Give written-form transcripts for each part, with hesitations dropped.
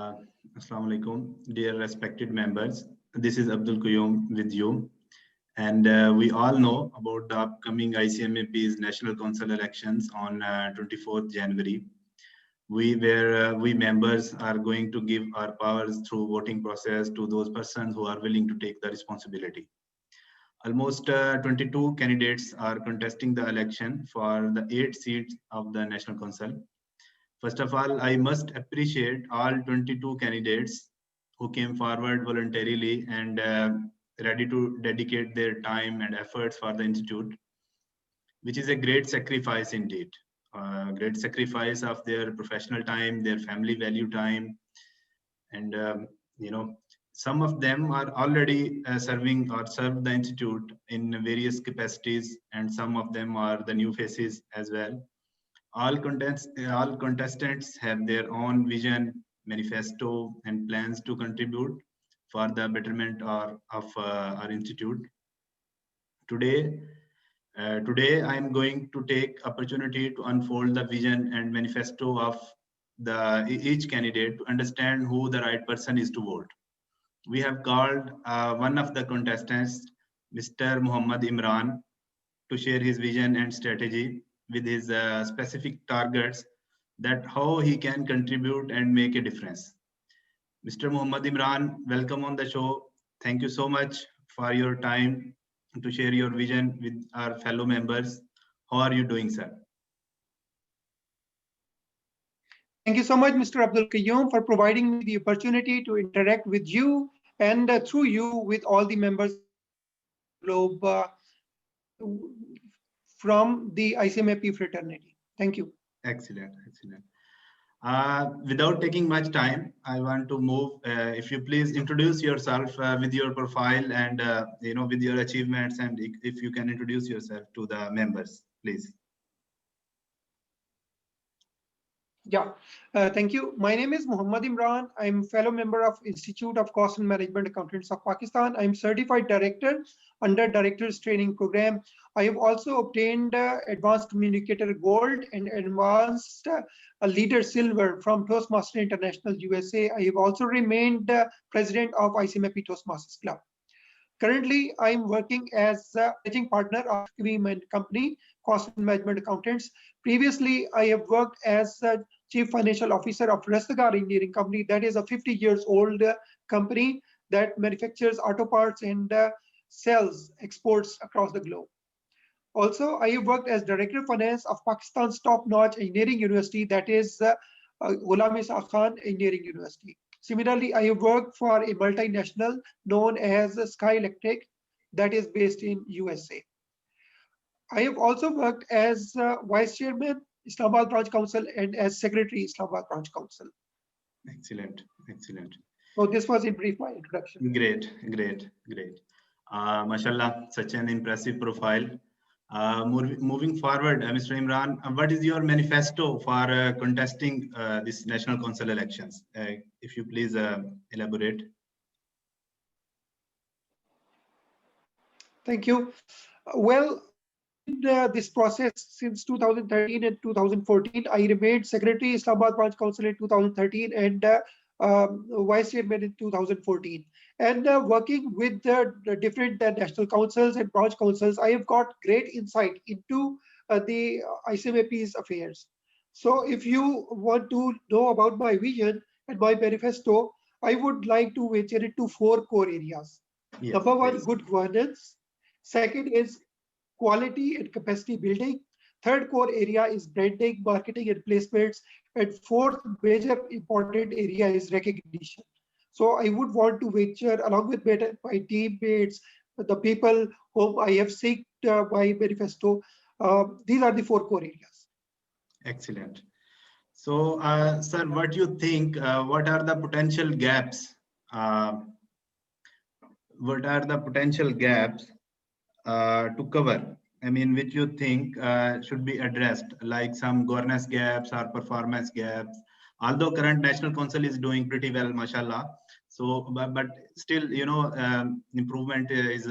Uh, Assalamu alaikum, dear respected members. This is Abdul Qayyum with you. And we all know about the upcoming ICMAP's National Council elections on 24th January. We members are going to give our powers through voting process to those persons who are willing to take the responsibility. Almost 22 candidates are contesting the election for the 8 seats of the National Council. First of all, I must appreciate all 22 candidates who came forward voluntarily and ready to dedicate their time and efforts for the institute, which is a great sacrifice indeed. Great sacrifice of their professional time, their family value time, and some of them are already serving or served the institute in various capacities, and some of them are the new faces as well. All contestants have their own vision, manifesto, and plans to contribute for the betterment of our institute. Today, I am going to take opportunity to unfold the vision and manifesto of each candidate to understand who the right person is to vote. We have called one of the contestants, Mr. Muhammad Imran, to share his vision and strategy with his specific targets, that how he can contribute and make a difference. Mr. Muhammad Imran, welcome on the show. Thank you so much for your time to share your vision with our fellow members. How are you doing, sir? Thank you so much, Mr. Abdul Qayyum, for providing me the opportunity to interact with you and through you with all the members of the globe from the ICMAP fraternity. Thank you. Excellent, excellent. Without taking much time, I want to move. If you please introduce yourself with your profile and with your achievements, and if you can introduce yourself to the members, please. Yeah, thank you. My name is Muhammad Imran. I'm a fellow member of Institute of Cost and Management Accountants of Pakistan. I'm certified director under Directors Training Program. I have also obtained Advanced Communicator Gold and Advanced Leader Silver from Toastmaster International USA. I have also remained President of ICMAP Toastmasters Club. Currently, I'm working as a managing partner of ICMAP-NC-Company, Cost and Management Accountants. Previously, I have worked as Chief Financial Officer of Rastagar Engineering Company. That is a 50 years old company that manufactures auto parts and sells exports across the globe. Also, I have worked as Director of Finance of Pakistan's top-notch engineering university, that is Ghulam Isa Khan Engineering University. Similarly, I have worked for a multinational known as Sky Electric that is based in USA. I have also worked as Vice Chairman, Islamabad Branch Council, and as Secretary, Islamabad Branch Council. Excellent, excellent. So this was in brief my introduction. Great, great, great. Mashallah, such an impressive profile. Moving forward, Mr. Imran, what is your manifesto for contesting this National Council elections? If you please elaborate. Thank you. Well, this process since 2013 and 2014. I remained Secretary Islamabad Branch Council in 2013 and Vice Chairman in 2014. And working with the different national councils and branch councils, I have got great insight into the ICMAP's affairs. So if you want to know about my vision and my manifesto, I would like to venture into 4 core areas. Yes, number 1, please. Good governance. Second is quality and capacity building. Third core area is branding, marketing, and placements. And fourth major important area is recognition. So I would want to venture along with my teammates, the people whom I have seeked my manifesto. These are the 4 core areas. Excellent. So, sir, what do you think? What are the potential gaps? What are the potential gaps to cover? I mean, which you think should be addressed, like some governance gaps or performance gaps? Although current National Council is doing pretty well, mashallah. So, but still, improvement is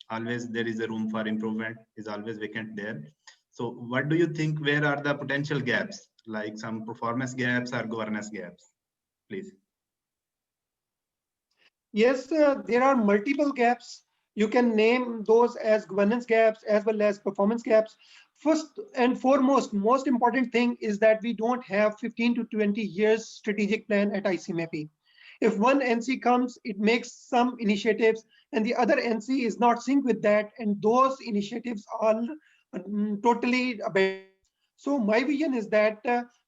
always, there is a room for improvement, is always vacant there. So what do you think, where are the potential gaps, like some performance gaps or governance gaps, please? Yes, there are multiple gaps. You can name those as governance gaps as well as performance gaps. First and foremost, most important thing is that we don't have 15 to 20 years strategic plan at ICMAP. If one NC comes, it makes some initiatives and the other NC is not synced with that, and those initiatives are totally abandoned. So my vision is that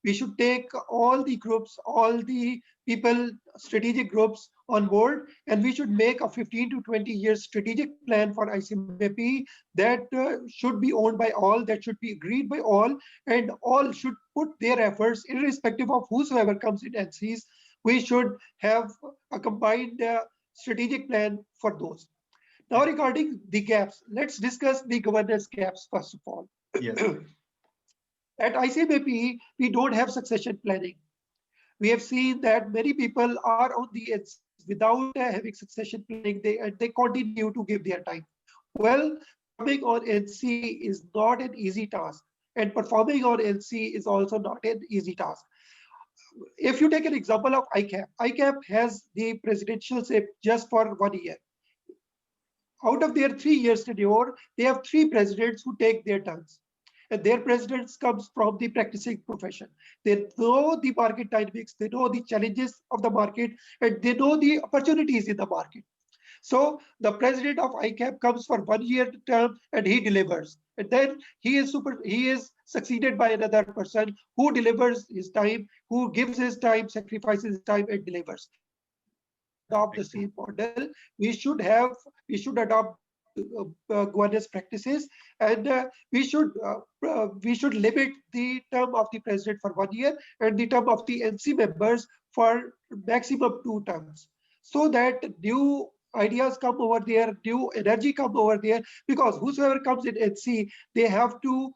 we should take all the groups, all the people, strategic groups on board, and we should make a 15 to 20 years strategic plan for ICMAP that should be owned by all, that should be agreed by all, and all should put their efforts, irrespective of whosoever comes in NCs. We should have a combined strategic plan for those. Now, regarding the gaps, let's discuss the governance gaps first of all. Yes. At ICMAP, we don't have succession planning. We have seen that many people are on the NCs without having succession planning. They continue to give their time. Well, coming on NC is not an easy task, and performing on NC is also not an easy task. If you take an example of ICAP, ICAP has the presidentialship just for 1 year. Out of their 3 years tenure, they have 3 presidents who take their turns. And their presidents comes from the practicing profession. They know the market dynamics, they know the challenges of the market, and they know the opportunities in the market. So the president of ICAP comes for 1 year term and he delivers. And then he is succeeded by another person who delivers his time, who gives his time, sacrifices his time, and delivers. We should not adopt the same model. We should adopt governance practices, and we should limit the term of the president for 1 year and the term of the NC members for maximum 2 terms, so that new ideas come over there, new energy come over there, because whosoever comes in NC, they have to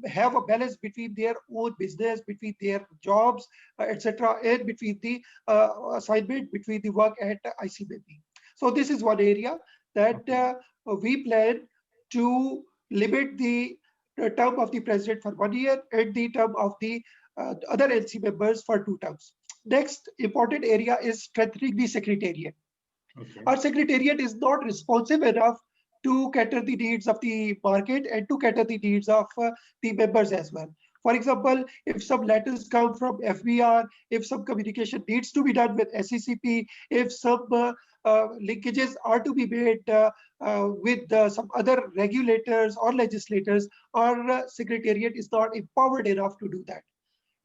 have a balance between their own business, between their jobs, etc., and between the assignment, between the work at ICMAP. So this is one area that we plan to limit the term of the president for 1 year and the term of the other NC members for 2 terms. Next important area is strengthening the secretariat. Okay. Our secretariat is not responsive enough to cater the needs of the market and to cater the needs of the members as well. For example, if some letters come from FBR, if some communication needs to be done with SECP, if some linkages are to be made with some other regulators or legislators, our secretariat is not empowered enough to do that.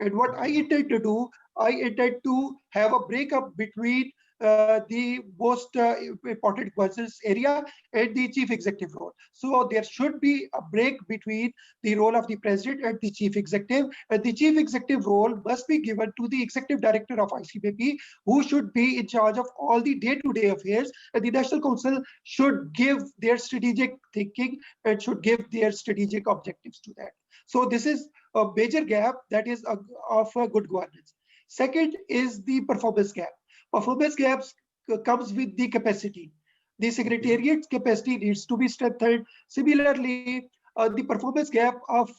And what I intend to do, I intend to have a breakup between the most important governance area and the chief executive role. So there should be a break between the role of the president and the chief executive, and the chief executive role must be given to the executive director of ICMAP, who should be in charge of all the day-to-day affairs, and the National Council should give their strategic thinking and should give their strategic objectives to that. So this is a major gap that is of good governance. Second is the performance gap. Performance gaps comes with the capacity. The secretariat's capacity needs to be strengthened. Similarly, the performance gap of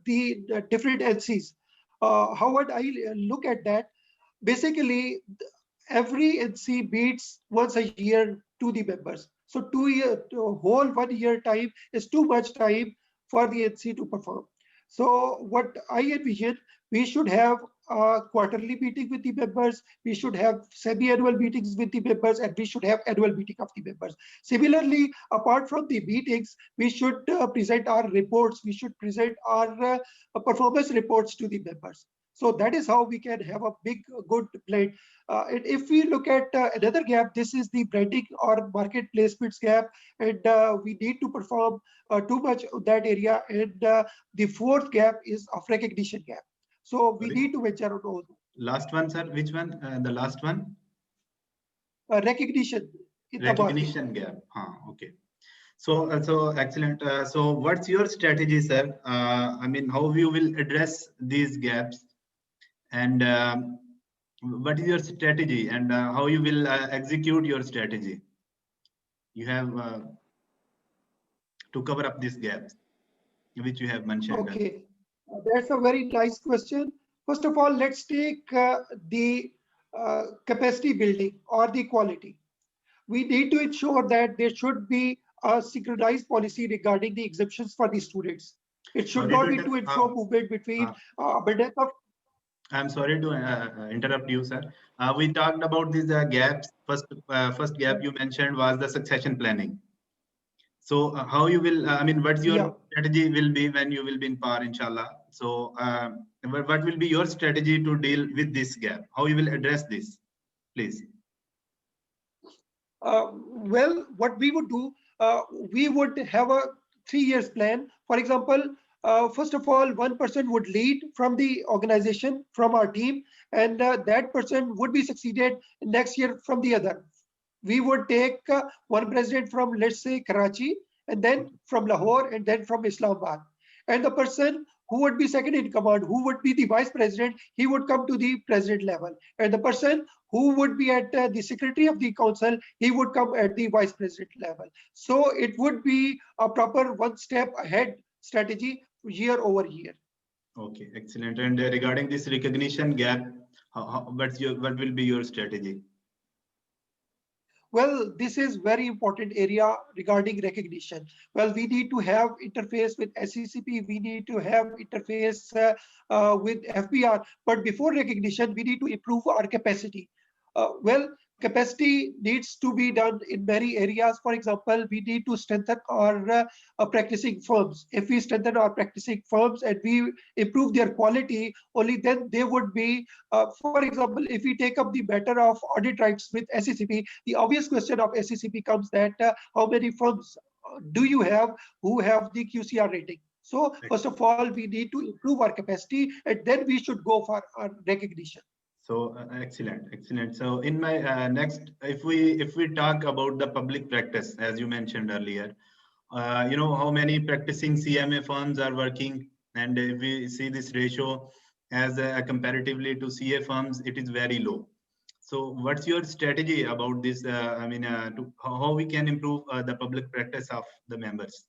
the different NCs. How would I look at that? Basically, every NC meets once a year to the members. So whole 1 year time is too much time for the NC to perform. So what I envision, we should have a quarterly meeting with the members, we should have semi-annual meetings with the members, and we should have annual meeting of the members. Similarly, apart from the meetings, we should present our reports, we should present our performance reports to the members. So that is how we can have a big, good plate. And if we look at another gap, this is the branding or market placements gap, and we need to perform too much of that area. And the fourth gap is of recognition gap. So we need to venture on all. Last one, sir. Which one? The last one? Recognition. Recognition gap. Okay. So excellent. So what's your strategy, sir? I mean, how you will address these gaps, and what is your strategy, and how you will execute your strategy? You have to cover up these gaps, which you have mentioned. Okay, that's a very nice question. First of all, let's take the capacity building or the quality. we need to ensure that there should be a synchronized policy regarding the exemptions for the students. It should Sorry to not be to and fro movement between abundance of. I'm sorry to interrupt you, sir. We talked about these gaps. First gap you mentioned was the succession planning. So how you will, I mean, what's your Yeah. strategy will be when you will be in power, inshallah. So what will be your strategy to deal with this gap? How you will address this, please? Well, what we would do, we would have a 3 years plan. For example, first of all, one person would lead from the organization, from our team, and that person would be succeeded next year from the other. We would take one president from, let's say, Karachi, and then from Lahore, and then from Islamabad. And the person who would be second in command, who would be the vice president, he would come to the president level. And the person who would be at the secretary of the council, he would come at the vice president level. So it would be a proper one step ahead strategy year over year. Okay, excellent. And regarding this recognition gap, what will be your strategy? Well, this is very important area regarding recognition. Well, we need to have interface with SCCP, we need to have interface with FBR, but before recognition, we need to improve our capacity. Well, capacity needs to be done in many areas. For example, we need to strengthen our practicing firms. If we strengthen our practicing firms and we improve their quality, only then they would be, for example, if we take up the matter of audit rights with SCCP, the obvious question of SCCP comes that how many firms do you have who have the QCR rating? So first of all, we need to improve our capacity, and then we should go for our recognition. So excellent. So in my next, if we talk about the public practice, as you mentioned earlier, you know how many practicing CMA firms are working, and if we see this ratio as comparatively to CA firms, it is very low. So what's your strategy about this? I mean, how we can improve the public practice of the members?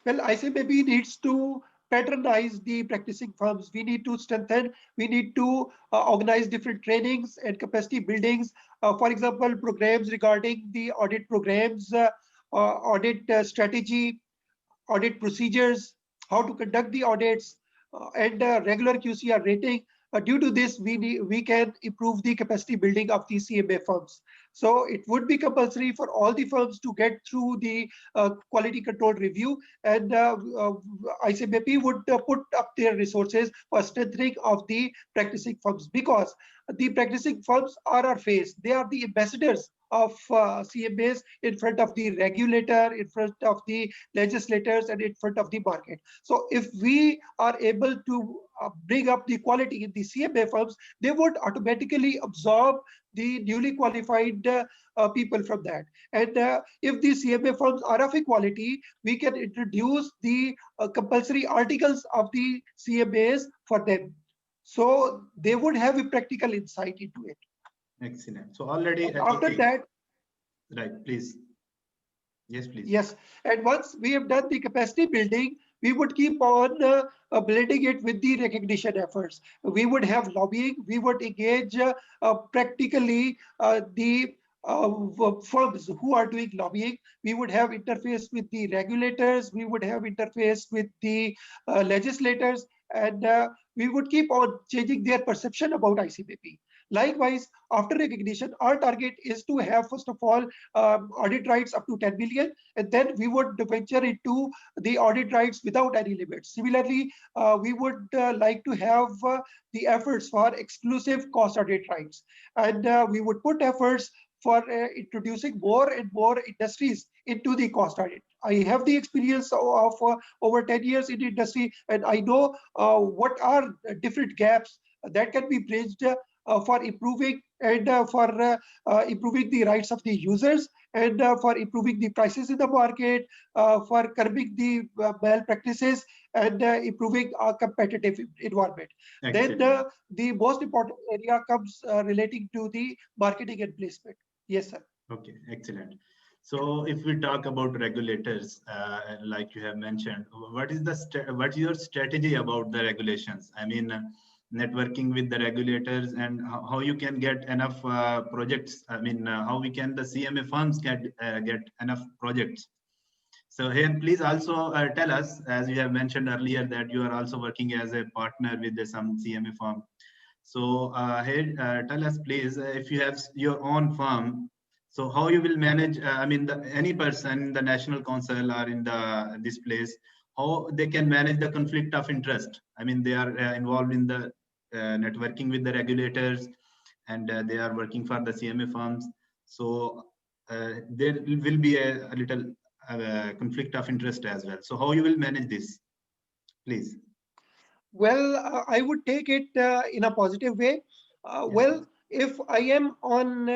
Well, ICMAP needs to patronize the practicing firms. We need to strengthen, we need to organize different trainings and capacity buildings. For example, programs regarding the audit programs, audit strategy, audit procedures, how to conduct the audits, and regular QCR rating. Due to this, we can improve the capacity building of the CMA firms. So it would be compulsory for all the firms to get through the quality control review, and ICMAP would put up their resources for strengthening of the practicing firms, because the practicing firms are our face. They are the ambassadors of CMAs in front of the regulator, in front of the legislators, and in front of the market. So if we are able to bring up the quality in the CMA firms, they would automatically absorb the newly qualified people from that. And if the CMA firms are of equality, we can introduce the compulsory articles of the CMAs for them. So they would have a practical insight into it. Excellent. So already After that, right, please. Yes, please. Yes, and once we have done the capacity building, we would keep on blending it with the recognition efforts. We would have lobbying, we would engage practically the firms who are doing lobbying. We would have interface with the regulators, we would have interface with the legislators, and we would keep on changing their perception about ICMAP. Likewise, after recognition, our target is to have, first of all, audit rights up to 10 million, and then we would venture into the audit rights without any limits. Similarly, we would like to have the efforts for exclusive cost audit rights, and we would put efforts for introducing more and more industries into the cost audit. I have the experience of over 10 years in the industry, and I know what are different gaps that can be bridged for improving and for improving the rights of the users, and for improving the prices in the market, for curbing the malpractices, and improving our competitive environment. Excellent. Then the most important area comes relating to the marketing and placement. Yes, sir. Okay, excellent. So if we talk about regulators, like you have mentioned, what's your strategy about the regulations? I mean, networking with the regulators, and how you can get enough projects. I mean, how we can the CMA firms get enough projects. So here, please also tell us, as you have mentioned earlier, that you are also working as a partner with some CMA firm. So here, tell us, please, if you have your own firm, so how you will manage? I mean, any person in the national council or in this place, how they can manage the conflict of interest? I mean, they are involved in the networking with the regulators, and they are working for the CMA firms. So there will be a little conflict of interest as well. So how you will manage this, please? Well, I would take it in a positive way. Yes, Well, if I am on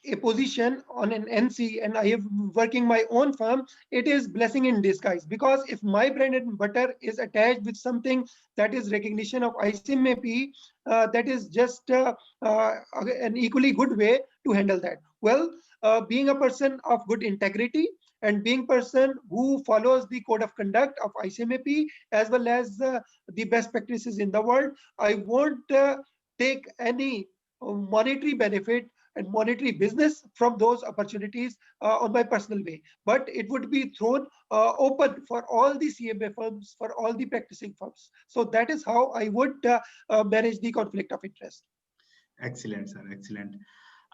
a position on an NC and I am working my own firm, it is blessing in disguise, because if my bread and butter is attached with something that is recognition of ICMAP, that is just an equally good way to handle that. Well, being a person of good integrity and being person who follows the code of conduct of ICMAP as well as the best practices in the world, I won't take any monetary benefit and monetary business from those opportunities on my personal way. But it would be thrown open for all the CMA firms, for all the practicing firms. So that is how I would manage the conflict of interest. excellent, sir. Excellent.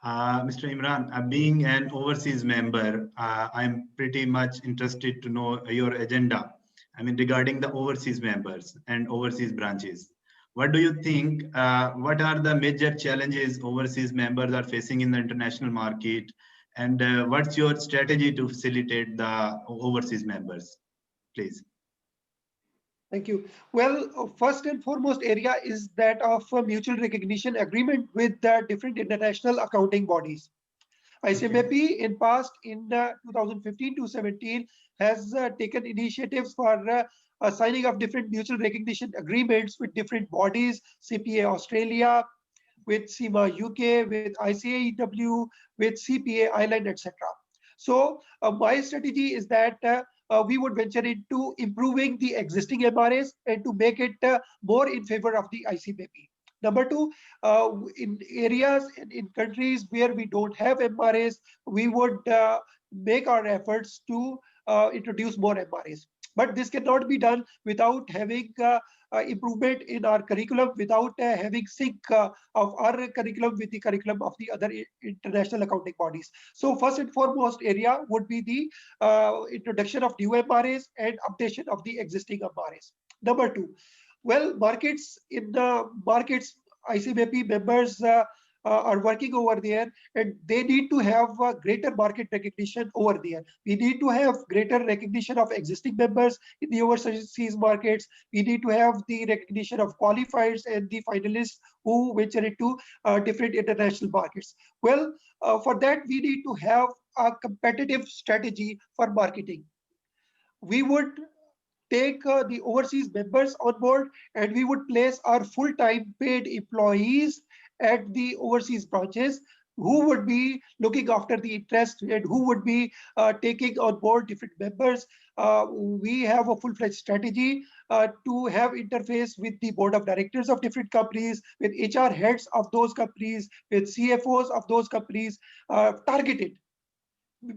Mr. Imran, being an overseas member, I'm pretty much interested to know your agenda. I mean, regarding the overseas members and overseas branches. What do you think? What are the major challenges overseas members are facing in the international market? And what's your strategy to facilitate the overseas members? Please. Thank you. Well, first and foremost area is that of a mutual recognition agreement with the different international accounting bodies. Okay. ICMAP in past in 2015 to 17 has taken initiatives for signing of different mutual recognition agreements with different bodies, CPA Australia, with CIMA UK, with ICAEW, with CPA Ireland, etc. So my strategy is that we would venture into improving the existing MRAs and to make it more in favor of the ICMAP. Number two, in areas in countries where we don't have MRAs, we would make our efforts to introduce more MRAs. But this cannot be done without having improvement in our curriculum, without having sync of our curriculum with the curriculum of the other international accounting bodies. So first and foremost area would be the introduction of new MRAs and updation of the existing MRAs. Number two, well, markets in the markets, ICMAP members are working over there, and they need to have greater market recognition over there. We need to have greater recognition of existing members in the overseas markets. We need to have the recognition of qualifiers and the finalists who venture into different international markets. Well, for that, we need to have a competitive strategy for marketing. We would take the overseas members on board, and we would place our full-time paid employees at the overseas branches who would be looking after the interest and who would be taking on board different members. We have a full-fledged strategy to have interface with the board of directors of different companies, with HR heads of those companies, with CFOs of those companies, targeted,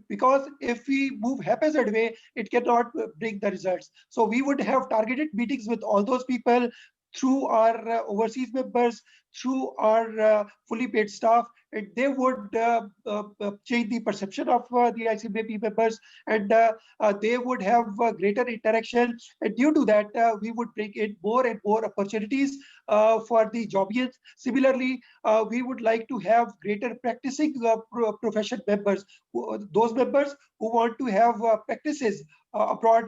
because if we move haphazard way, it cannot bring the results. So we would have targeted meetings with all those people through our overseas members, through our fully paid staff, and they would change the perception of the ICMAP members, and they would have greater interaction. And due to that, we would bring in more and more opportunities for the Jobians. Similarly, we would like to have greater practicing profession members, those members who want to have practices abroad.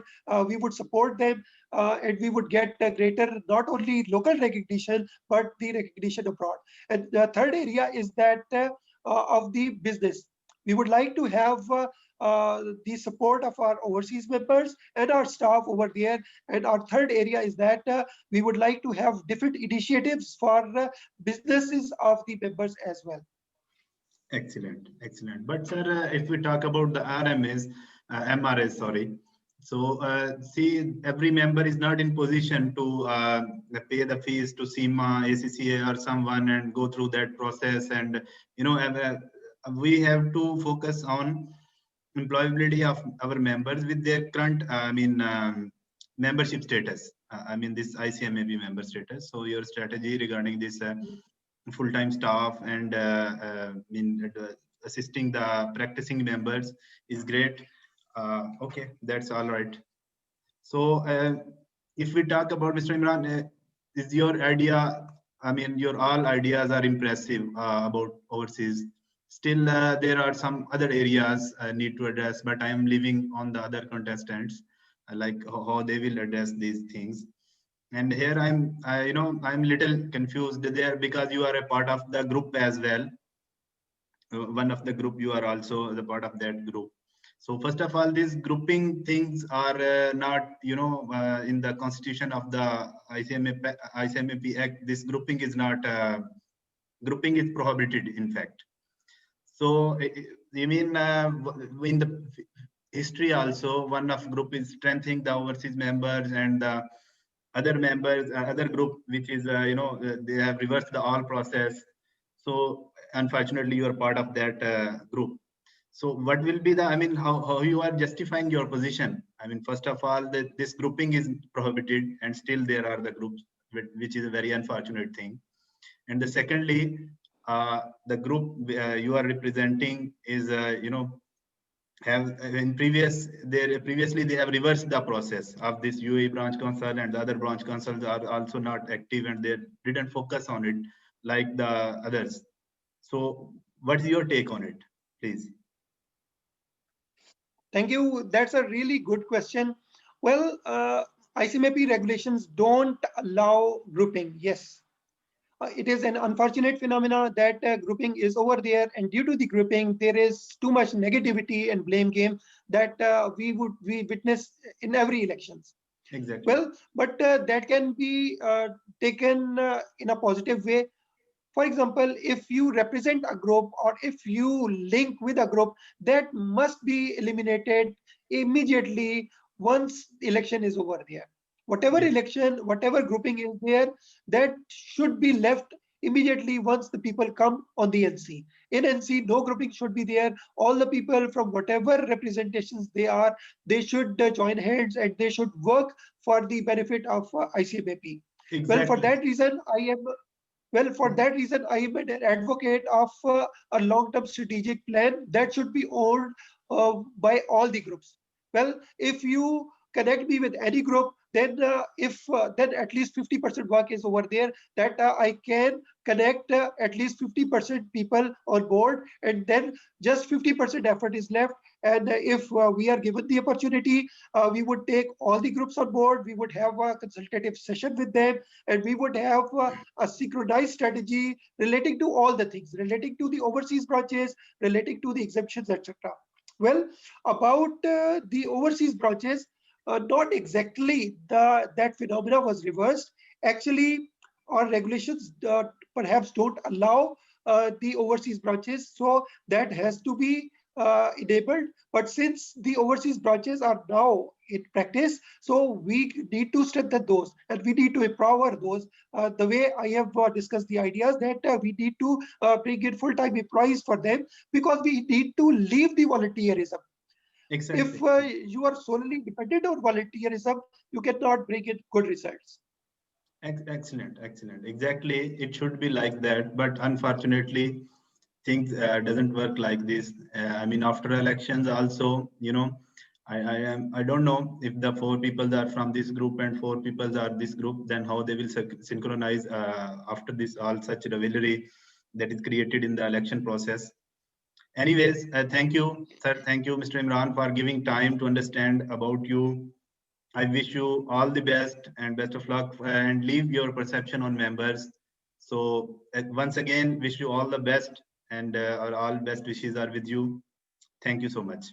We would support them, and we would get greater not only local recognition but the recognition abroad. And the third area is that of the business. We would like to have the support of our overseas members and our staff over there. And our third area is that we would like to have different initiatives for businesses of the members as well. Excellent, excellent. But sir, if we talk about the RMS, MRS, sorry. So see, every member is not in position to pay the fees to SEMA, ACCA, or someone and go through that process. And we have to focus on employability of our members with their current, membership status. This ICMAP member status. So your strategy regarding this full-time staff and assisting the practicing members is great. Okay, that's all right. So if we talk about Mr. Imran, is your idea, your all ideas are impressive about overseas. Still, there are some other areas I need to address, but I am leaving on the other contestants, like how they will address these things. And here I'm little confused there because you are a part of the group as well. One of the group, you are also the part of that group. So first of all, these grouping things are not, in the constitution of the ICMAP Act. This grouping is not, grouping is prohibited, in fact. So you mean in the history also, one of group is strengthening the overseas members, and the other members, other group, which is, they have reversed the all process. So unfortunately, you are part of that group. So what will be the, how you are justifying your position? First of all, this grouping is prohibited, and still there are the groups, which is a very unfortunate thing. And the secondly, the group you are representing is, have previously they have reversed the process of this UAE branch council, and the other branch councils are also not active, and they didn't focus on it like the others. So what's your take on it, please? Thank you. That's a really good question. Well, ICMAP regulations don't allow grouping. Yes. It is an unfortunate phenomena that grouping is over there, and due to the grouping, there is too much negativity and blame game that we witness in every elections. Exactly. Well, but that can be taken in a positive way. For example, if you represent a group or if you link with a group, that must be eliminated immediately once election is over there. Whatever Yes. election, whatever grouping is there, that should be left immediately once the people come on the NC. In NC, no grouping should be there. All the people from whatever representations they are, they should join hands and they should work for the benefit of ICMAP. Well, for Exactly. that reason, for that reason, I am an advocate of a long-term strategic plan that should be owned by all the groups. Well, if you connect me with any group, then then at least 50% work is over there, that I can connect at least 50% people on board, and then just 50% effort is left. And if we are given the opportunity, we would take all the groups on board. We would have a consultative session with them, and we would have a synchronized strategy relating to all the things, relating to the overseas branches, relating to the exemptions, etc. Well, about the overseas branches, not exactly that phenomena was reversed. Actually, our regulations perhaps don't allow the overseas branches, so that has to be enabled. But since the overseas branches are now in practice, so we need to strengthen those, and we need to empower those. The way I have discussed the ideas, that we need to bring in full-time employees for them, because we need to leave the volunteerism. Exactly. If you are solely dependent on volunteerism, you cannot bring in good results. Excellent, excellent. Exactly, it should be like that, but unfortunately, things doesn't work like this. After elections, also, I don't know if the 4 people are from this group and 4 people are this group, then how they will synchronize after this all such rivalry that is created in the election process. Anyways, thank you, sir. Thank you, Mr. Imran, for giving time to understand about you. I wish you all the best and best of luck, and leave your perception on members. So once again, wish you all the best, and our all best wishes are with you. Thank you so much.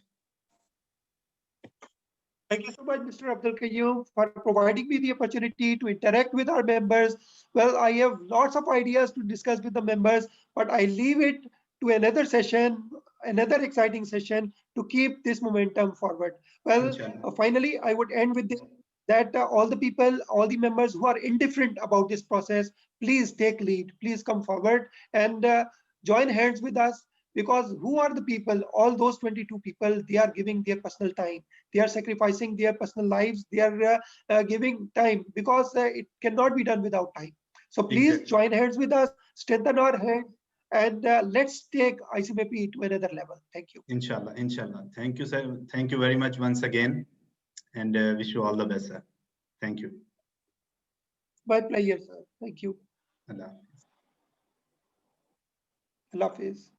Thank you so much, Mr. Abdul Qayyum, for providing me the opportunity to interact with our members. Well, I have lots of ideas to discuss with the members, but I leave it to another session, another exciting session to keep this momentum forward. Well, Inshallah. finally, I would end with this, that all the people, all the members who are indifferent about this process, please take lead, please come forward and join hands with us, because who are the people? All those 22 people, they are giving their personal time, they are sacrificing their personal lives, they are giving time, because it cannot be done without time. So please Exactly. join hands with us, strengthen our hands, and let's take ICMAP to another level. Thank you. Inshallah. Inshallah. Thank you, sir. Thank you very much once again, and wish you all the best, sir. Thank you. My pleasure, sir. Thank you. Allah. Allah Hafiz.